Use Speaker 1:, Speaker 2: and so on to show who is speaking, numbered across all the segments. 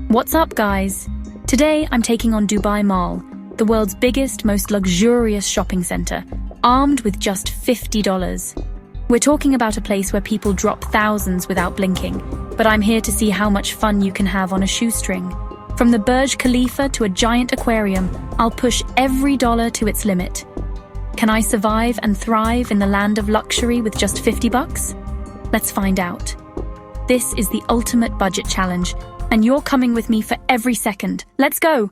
Speaker 1: What's up, guys? Today I'm taking on Dubai Mall, the world's biggest, most luxurious shopping center, armed with just $50. We're talking about a place where people drop thousands without blinking, but I'm here to see how much fun you can have on a shoestring. From the Burj Khalifa to a giant aquarium, I'll push every dollar to its limit. Can I survive and thrive in the land of luxury with just $50? Let's find out. This is the ultimate budget challenge, and you're coming with me for every second. Let's go!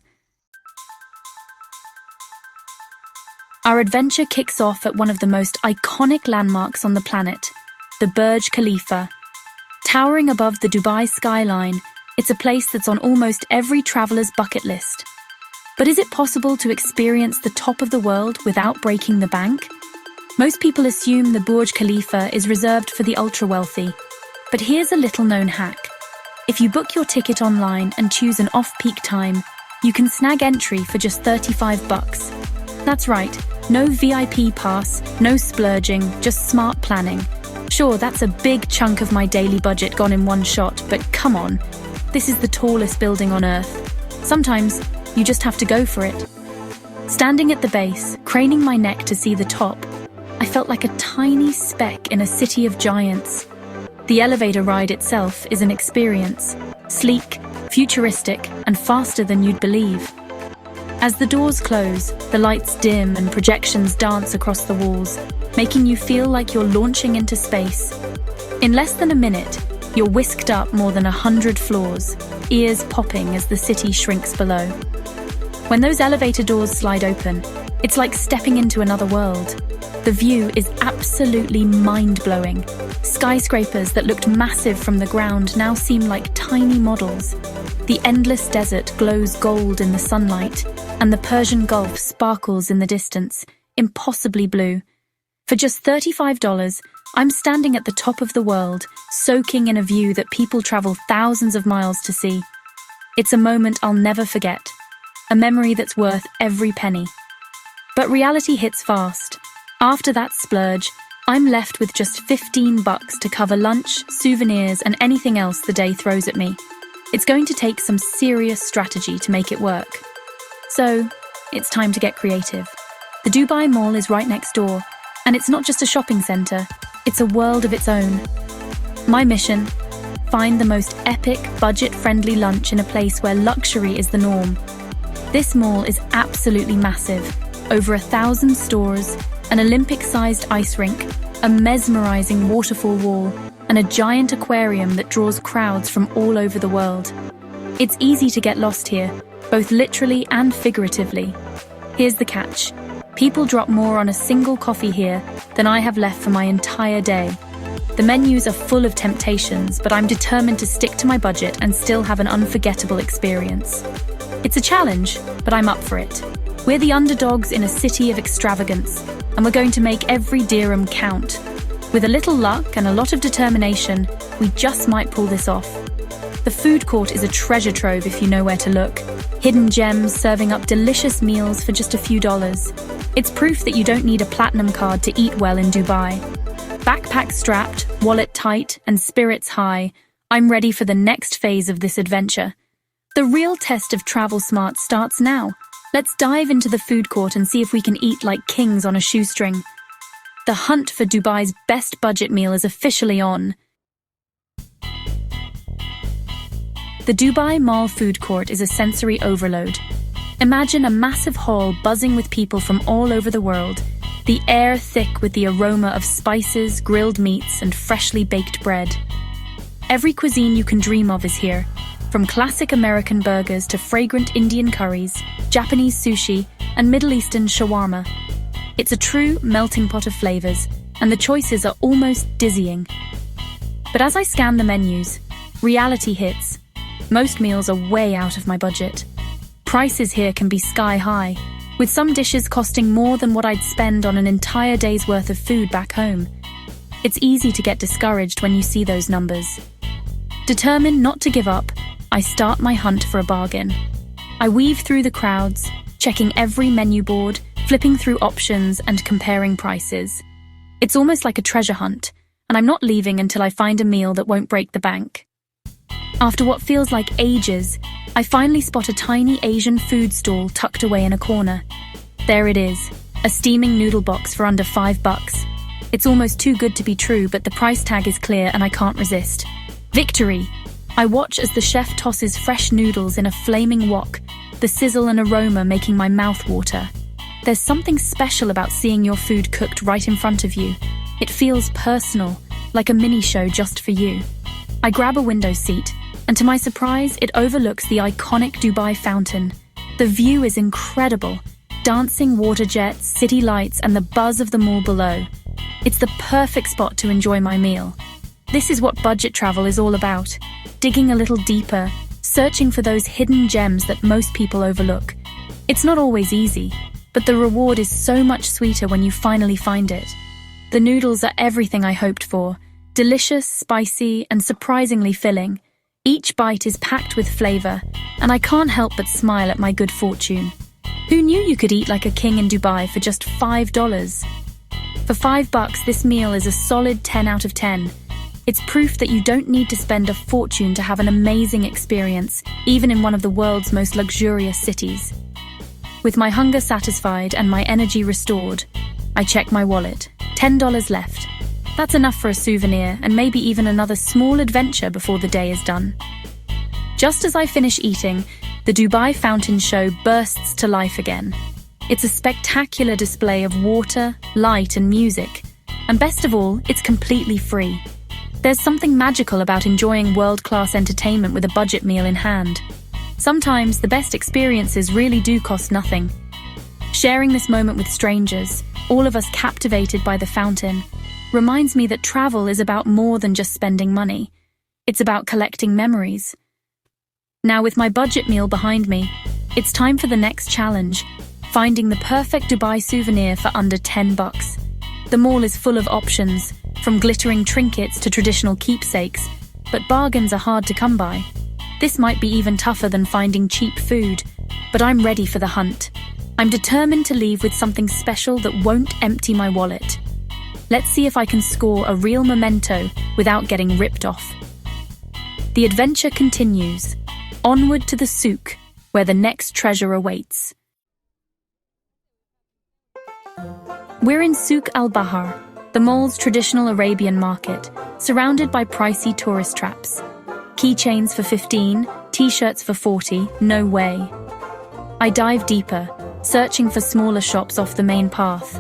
Speaker 1: Our adventure kicks off at one of the most iconic landmarks on the planet, the Burj Khalifa. Towering above the Dubai skyline, it's a place that's on almost every traveler's bucket list. But is it possible to experience the top of the world without breaking the bank? Most people assume the Burj Khalifa is reserved for the ultra-wealthy. But here's a little-known hack. If you book your ticket online and choose an off-peak time, you can snag entry for just $35. That's right, no VIP pass, no splurging, just smart planning. Sure, that's a big chunk of my daily budget gone in one shot, but come on. This is the tallest building on Earth. Sometimes, you just have to go for it. Standing at the base, craning my neck to see the top, I felt like a tiny speck in a city of giants. The elevator ride itself is an experience, sleek, futuristic, and faster than you'd believe. As the doors close, the lights dim and projections dance across the walls, making you feel like you're launching into space. In less than a minute, you're whisked up more than 100 floors, ears popping as the city shrinks below. When those elevator doors slide open, it's like stepping into another world. The view is absolutely mind-blowing. Skyscrapers that looked massive from the ground now seem like tiny models. The endless desert glows gold in the sunlight, and the Persian Gulf sparkles in the distance, impossibly blue. For just $35, I'm standing at the top of the world, soaking in a view that people travel thousands of miles to see. It's a moment I'll never forget, a memory that's worth every penny. But reality hits fast. After that splurge, I'm left with just $15 to cover lunch, souvenirs, and anything else the day throws at me. It's going to take some serious strategy to make it work. So, it's time to get creative. The Dubai Mall is right next door, and it's not just a shopping center, it's a world of its own. My mission: find the most epic, budget-friendly lunch in a place where luxury is the norm. This mall is absolutely massive, over 1,000 stores, an Olympic-sized ice rink, a mesmerizing waterfall wall, and a giant aquarium that draws crowds from all over the world. It's easy to get lost here, both literally and figuratively. Here's the catch. People drop more on a single coffee here than I have left for my entire day. The menus are full of temptations, but I'm determined to stick to my budget and still have an unforgettable experience. It's a challenge, but I'm up for it. We're the underdogs in a city of extravagance, and we're going to make every dirham count. With a little luck and a lot of determination, we just might pull this off. The food court is a treasure trove if you know where to look. Hidden gems serving up delicious meals for just a few dollars. It's proof that you don't need a platinum card to eat well in Dubai. Backpack strapped, wallet tight, and spirits high, I'm ready for the next phase of this adventure. The real test of travel smart starts now. Let's dive into the food court and see if we can eat like kings on a shoestring. The hunt for Dubai's best budget meal is officially on. The Dubai Mall food court is a sensory overload. Imagine a massive hall buzzing with people from all over the world, the air thick with the aroma of spices, grilled meats, and freshly baked bread. Every cuisine you can dream of is here, from classic American burgers to fragrant Indian curries, Japanese sushi, and Middle Eastern shawarma. It's a true melting pot of flavors, and the choices are almost dizzying. But as I scan the menus, reality hits. Most meals are way out of my budget. Prices here can be sky high, with some dishes costing more than what I'd spend on an entire day's worth of food back home. It's easy to get discouraged when you see those numbers. Determined not to give up, I start my hunt for a bargain. I weave through the crowds, checking every menu board, flipping through options and comparing prices. It's almost like a treasure hunt, and I'm not leaving until I find a meal that won't break the bank. After what feels like ages, I finally spot a tiny Asian food stall tucked away in a corner. There it is, a steaming noodle box for under $5. It's almost too good to be true, but the price tag is clear and I can't resist. Victory! I watch as the chef tosses fresh noodles in a flaming wok, the sizzle and aroma making my mouth water. There's something special about seeing your food cooked right in front of you. It feels personal, like a mini show just for you. I grab a window seat, and to my surprise, it overlooks the iconic Dubai fountain. The view is incredible. Dancing water jets, city lights, and the buzz of the mall below. It's the perfect spot to enjoy my meal. This is what budget travel is all about. Digging a little deeper, searching for those hidden gems that most people overlook. It's not always easy, but the reward is so much sweeter when you finally find it. The noodles are everything I hoped for. Delicious, spicy, and surprisingly filling. Each bite is packed with flavor, and I can't help but smile at my good fortune. Who knew you could eat like a king in Dubai for just $5? For $5, this meal is a solid 10 out of 10. It's proof that you don't need to spend a fortune to have an amazing experience, even in one of the world's most luxurious cities. With my hunger satisfied and my energy restored, I check my wallet. $10 left. That's enough for a souvenir and maybe even another small adventure before the day is done. Just as I finish eating, the Dubai fountain show bursts to life again. It's a spectacular display of water, light, and music. And best of all, it's completely free. There's something magical about enjoying world-class entertainment with a budget meal in hand. Sometimes the best experiences really do cost nothing. Sharing this moment with strangers, all of us captivated by the fountain, reminds me that travel is about more than just spending money. It's about collecting memories. Now, with my budget meal behind me, it's time for the next challenge, finding the perfect Dubai souvenir for under $10. The mall is full of options, from glittering trinkets to traditional keepsakes, but bargains are hard to come by. This might be even tougher than finding cheap food, but I'm ready for the hunt. I'm determined to leave with something special that won't empty my wallet. Let's see if I can score a real memento without getting ripped off. The adventure continues. Onward to the souk, where the next treasure awaits. We're in Souk al-Bahar, the mall's traditional Arabian market, surrounded by pricey tourist traps. Keychains for 15, t-shirts for 40, no way. I dive deeper, searching for smaller shops off the main path.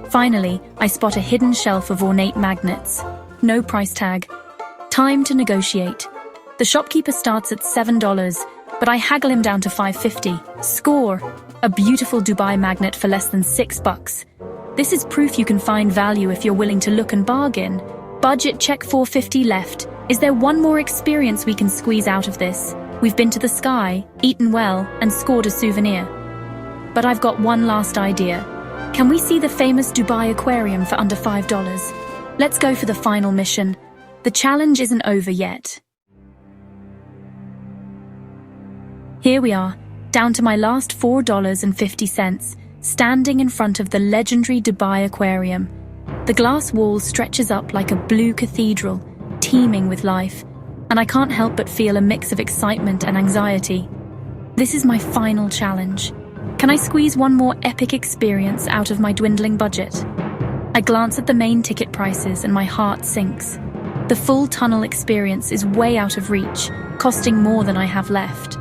Speaker 1: Finally, I spot a hidden shelf of ornate magnets. No price tag. Time to negotiate. The shopkeeper starts at $7, but I haggle him down to $5.50. Score! A beautiful Dubai magnet for less than $6. This is proof you can find value if you're willing to look and bargain. Budget check, $4.50 left. Is there one more experience we can squeeze out of this? We've been to the sky, eaten well, and scored a souvenir. But I've got one last idea. Can we see the famous Dubai aquarium for under $5? Let's go for the final mission. The challenge isn't over yet. Here we are, down to my last $4.50, standing in front of the legendary Dubai aquarium. The glass wall stretches up like a blue cathedral, teeming with life, and I can't help but feel a mix of excitement and anxiety. This is my final challenge. Can I squeeze one more epic experience out of my dwindling budget? I glance at the main ticket prices and my heart sinks. The full tunnel experience is way out of reach, costing more than I have left.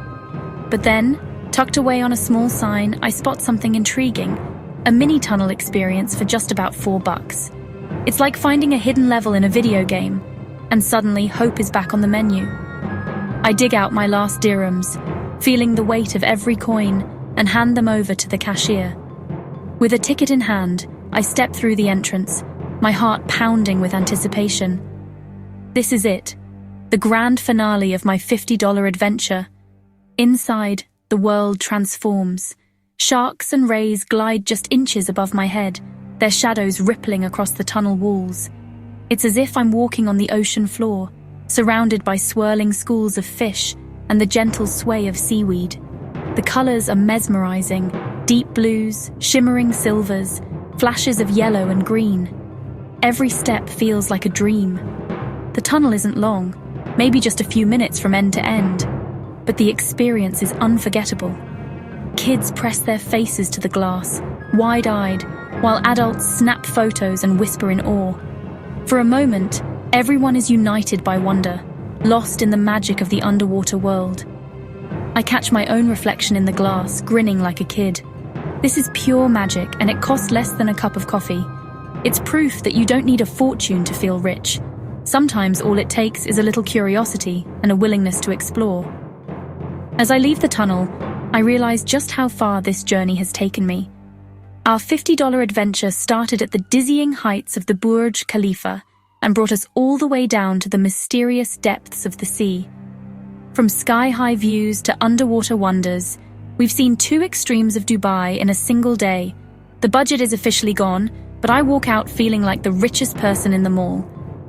Speaker 1: But then, tucked away on a small sign, I spot something intriguing, a mini tunnel experience for just about $4. It's like finding a hidden level in a video game, and suddenly hope is back on the menu. I dig out my last dirhams, feeling the weight of every coin, and hand them over to the cashier. With a ticket in hand, I step through the entrance, my heart pounding with anticipation. This is it, the grand finale of my $50 adventure. Inside, the world transforms. Sharks and rays glide just inches above my head, their shadows rippling across the tunnel walls. It's as if I'm walking on the ocean floor, surrounded by swirling schools of fish and the gentle sway of seaweed. The colors are mesmerizing, deep blues, shimmering silvers, flashes of yellow and green. Every step feels like a dream. The tunnel isn't long, maybe just a few minutes from end to end. But the experience is unforgettable. Kids press their faces to the glass, wide-eyed, while adults snap photos and whisper in awe. For a moment, everyone is united by wonder, lost in the magic of the underwater world. I catch my own reflection in the glass, grinning like a kid. This is pure magic, and it costs less than a cup of coffee. It's proof that you don't need a fortune to feel rich. Sometimes all it takes is a little curiosity and a willingness to explore. As I leave the tunnel, I realize just how far this journey has taken me. Our $50 adventure started at the dizzying heights of the Burj Khalifa and brought us all the way down to the mysterious depths of the sea. From sky-high views to underwater wonders, we've seen two extremes of Dubai in a single day. The budget is officially gone, but I walk out feeling like the richest person in the mall.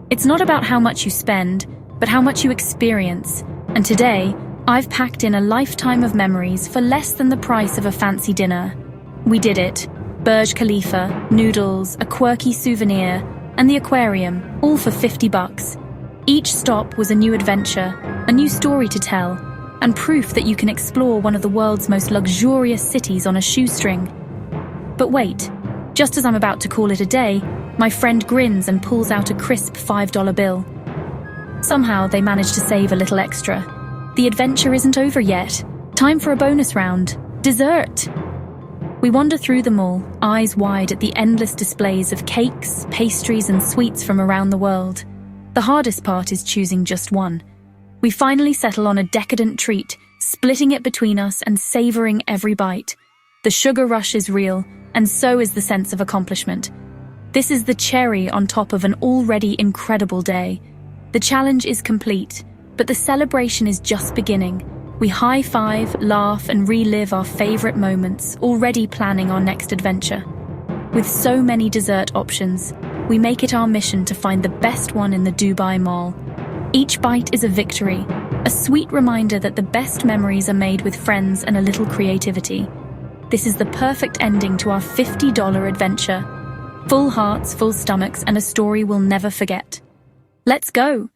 Speaker 1: It's not about how much you spend, but how much you experience. And today, I've packed in a lifetime of memories for less than the price of a fancy dinner. We did it. Burj Khalifa, noodles, a quirky souvenir, and the aquarium, all for $50. Each stop was a new adventure, a new story to tell, and proof that you can explore one of the world's most luxurious cities on a shoestring. But wait, just as I'm about to call it a day, my friend grins and pulls out a crisp $5 bill. Somehow they manage to save a little extra. The adventure isn't over yet. Time for a bonus round. Dessert! We wander through the mall, eyes wide at the endless displays of cakes, pastries, and sweets from around the world. The hardest part is choosing just one. We finally settle on a decadent treat, splitting it between us and savoring every bite. The sugar rush is real, and so is the sense of accomplishment. This is the cherry on top of an already incredible day. The challenge is complete, but the celebration is just beginning. We high-five, laugh, and relive our favorite moments, already planning our next adventure. With so many dessert options, we make it our mission to find the best one in the Dubai Mall. Each bite is a victory, a sweet reminder that the best memories are made with friends and a little creativity. This is the perfect ending to our $50 adventure. Full hearts, full stomachs, and a story we'll never forget. Let's go!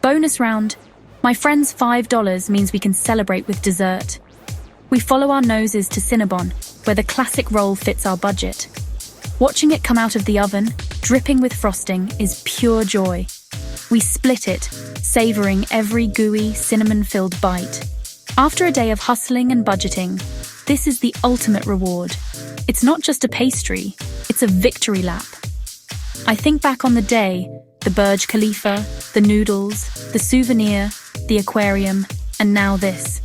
Speaker 1: Bonus round. My friend's $5 means we can celebrate with dessert. We follow our noses to Cinnabon, where the classic roll fits our budget. Watching it come out of the oven, dripping with frosting, is pure joy. We split it, savoring every gooey, cinnamon-filled bite. After a day of hustling and budgeting, this is the ultimate reward. It's not just a pastry, it's a victory lap. I think back on the day, the Burj Khalifa, the noodles, the souvenir, the aquarium, and now this.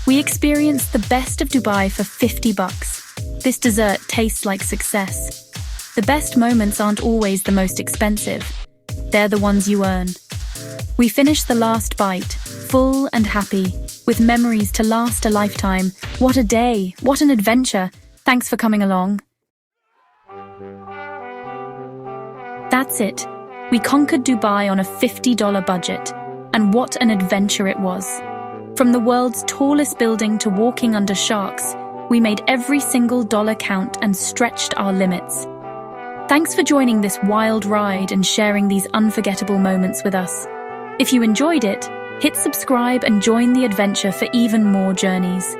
Speaker 1: We experienced the best of Dubai for $50. This dessert tastes like success. The best moments aren't always the most expensive. They're the ones you earn. We finished the last bite, full and happy, with memories to last a lifetime. What a day, what an adventure. Thanks for coming along. That's it. We conquered Dubai on a $50 budget, and what an adventure it was. From the world's tallest building to walking under sharks, we made every single dollar count and stretched our limits. Thanks for joining this wild ride and sharing these unforgettable moments with us. If you enjoyed it, hit subscribe and join the adventure for even more journeys.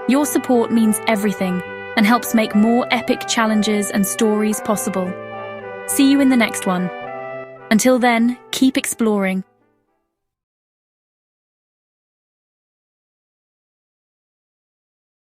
Speaker 1: Your support means everything and helps make more epic challenges and stories possible. See you in the next one. Until then, keep exploring.